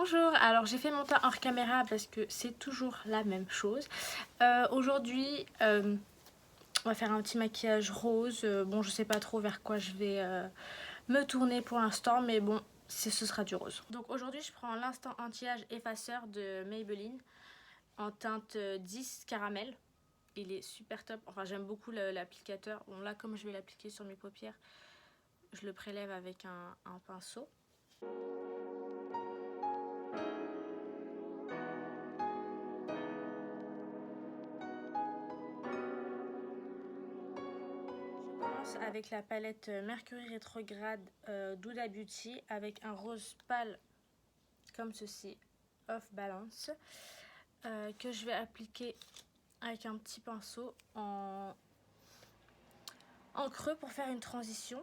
Bonjour, alors j'ai fait mon teint hors caméra parce que c'est toujours la même chose. Aujourd'hui, on va faire un petit maquillage rose. Bon, je sais pas trop vers quoi je vais me tourner pour l'instant, mais bon, ce sera du rose. Donc aujourd'hui, je prends l'instant anti-âge effaceur de Maybelline en teinte 10 caramel. Il est super top, enfin j'aime beaucoup l'applicateur. Bon là, comme je vais l'appliquer sur mes paupières, je le prélève avec un pinceau. Avec la palette Mercury Rétrograde d'Huda Beauty avec un rose pâle comme ceci, Off Balance, que je vais appliquer avec un petit pinceau en creux pour faire une transition.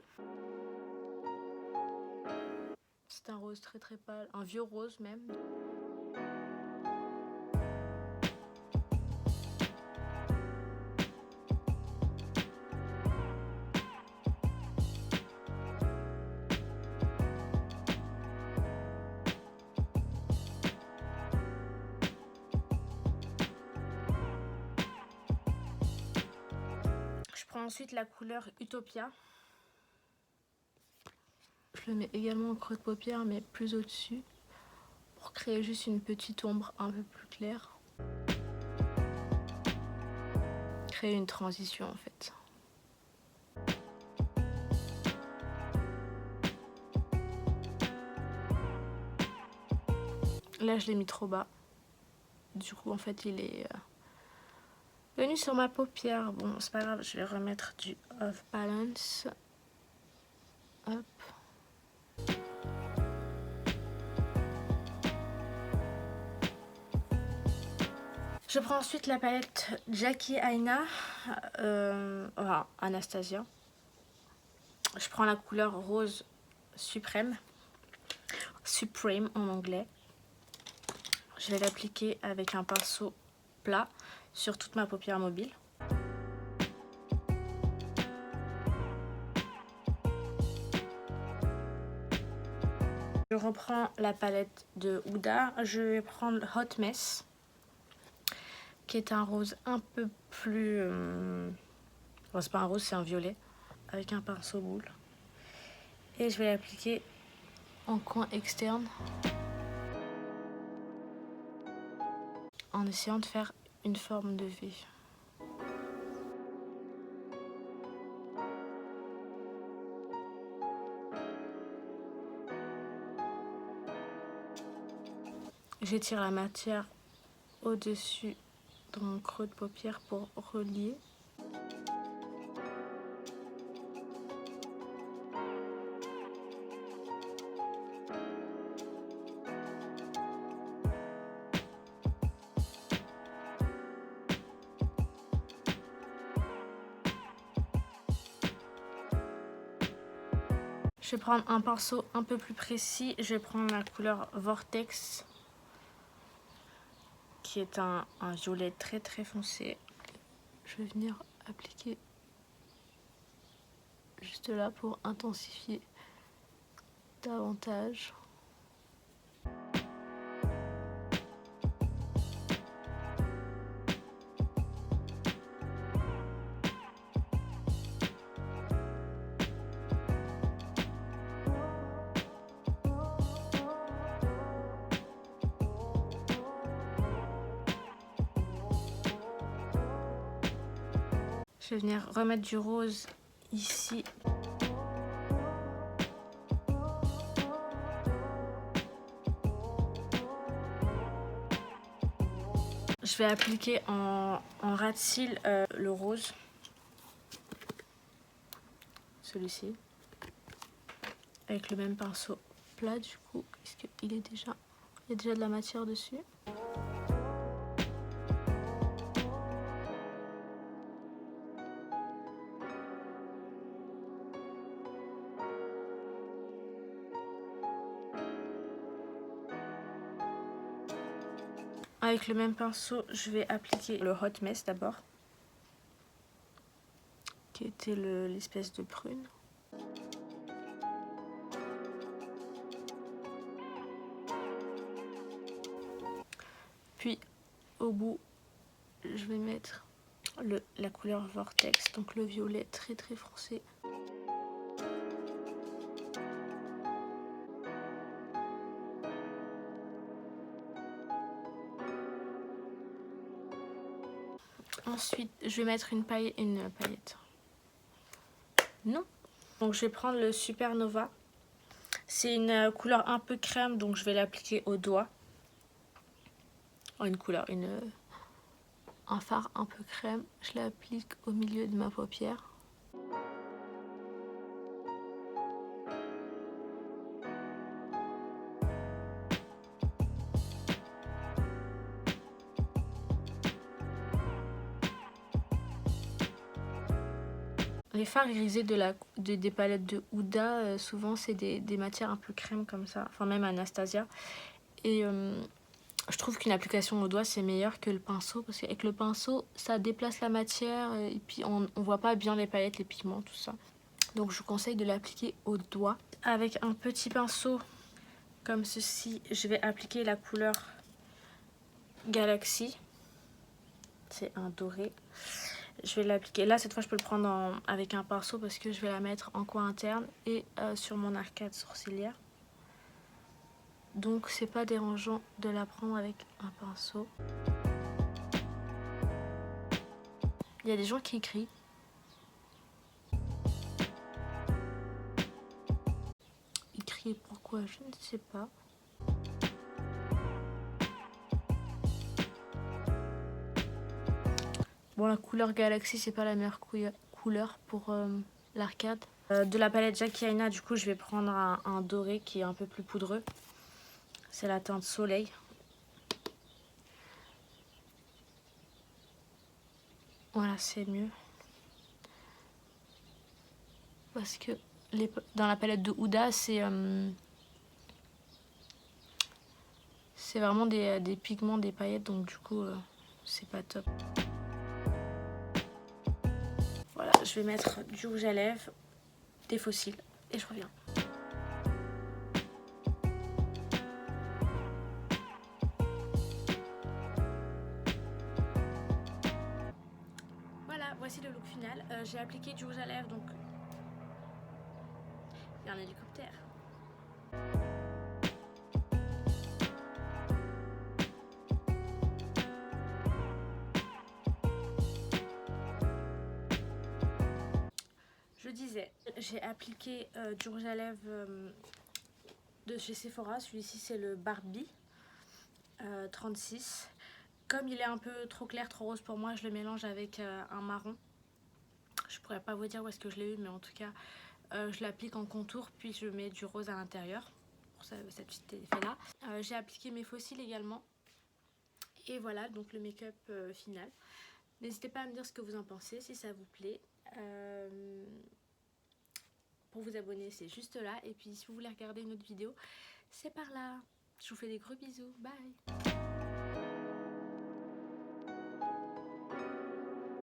C'est un rose très très pâle, un vieux rose même. Je prends ensuite la couleur Utopia. Je le mets également au creux de paupière mais plus au-dessus pour créer juste une petite ombre un peu plus claire. Créer une transition en fait. Là je l'ai mis trop bas. Du coup en fait il est venu sur ma paupière. Bon c'est pas grave, je vais remettre du Off Balance. Hop. Je prends ensuite la palette Jackie Aina, enfin Anastasia. Je prends la couleur rose suprême, Supreme en anglais. Je vais l'appliquer avec un pinceau plat sur toute ma paupière mobile. Je reprends la palette de Huda. Je vais prendre Hot Mess, qui est un rose un peu plus... Bon, c'est pas un rose, c'est un violet, avec un pinceau boule. Et je vais l'appliquer en coin externe, en essayant de faire une forme de V. J'étire la matière au-dessus de mon creux de paupière pour relier. Je vais prendre un pinceau un peu plus précis. Je vais prendre la couleur Vortex, qui est un violet très très foncé. Je vais venir appliquer juste là pour intensifier davantage. Je vais venir remettre du rose ici. Je vais appliquer en ras de cils le rose. Celui-ci. Avec le même pinceau plat du coup, puisqu'il est déjà... Il y a déjà de la matière dessus. Avec le même pinceau, je vais appliquer le Hot Mess d'abord, qui était l'espèce de prune. Puis au bout, je vais mettre la couleur Vortex, donc le violet très très foncé. Ensuite, je vais mettre une paillette. Non. Donc je vais prendre le Supernova. C'est une couleur un peu crème, donc je vais l'appliquer au doigt. Oh, un fard un peu crème. Je l'applique au milieu de ma paupière. Les fards irisés des palettes de Huda, souvent c'est des matières un peu crème comme ça, enfin même Anastasia. Et je trouve qu'une application au doigt c'est meilleur que le pinceau, parce qu'avec le pinceau ça déplace la matière et puis on voit pas bien les paillettes, les pigments, tout ça. Donc je vous conseille de l'appliquer au doigt. Avec un petit pinceau comme ceci, je vais appliquer la couleur Galaxy. C'est un doré. Je vais l'appliquer. Là, cette fois, je peux le prendre avec un pinceau parce que je vais la mettre en coin interne et sur mon arcade sourcilière. Donc, c'est pas dérangeant de la prendre avec un pinceau. Il y a des gens qui crient. Ils crient pourquoi? Je ne sais pas. Bon, la couleur Galaxy, c'est pas la meilleure couleur pour l'arcade. De la palette Jackie Aina, du coup, je vais prendre un doré qui est un peu plus poudreux. C'est la teinte Soleil. Voilà, c'est mieux. Parce que dans la palette de Huda, c'est vraiment des pigments, des paillettes, donc du coup, c'est pas top. Voilà, je vais mettre du rouge à lèvres, des fossiles, et je reviens. Voilà, voici le look final. J'ai appliqué du rouge à lèvres, donc il y a un hélicoptère. Je disais, j'ai appliqué du rouge à lèvres de chez Sephora. Celui-ci, c'est le Barbie 36. Comme il est un peu trop clair, trop rose pour moi, je le mélange avec un marron. Je pourrais pas vous dire où est-ce que je l'ai eu, mais en tout cas, je l'applique en contour, puis je mets du rose à l'intérieur, pour cet petit effet-là. J'ai appliqué mes fossiles également. Et voilà, donc le make-up final. N'hésitez pas à me dire ce que vous en pensez, si ça vous plaît. Pour vous abonner, c'est juste là. Et puis si vous voulez regarder une autre vidéo, c'est par là. Je vous fais des gros bisous. Bye!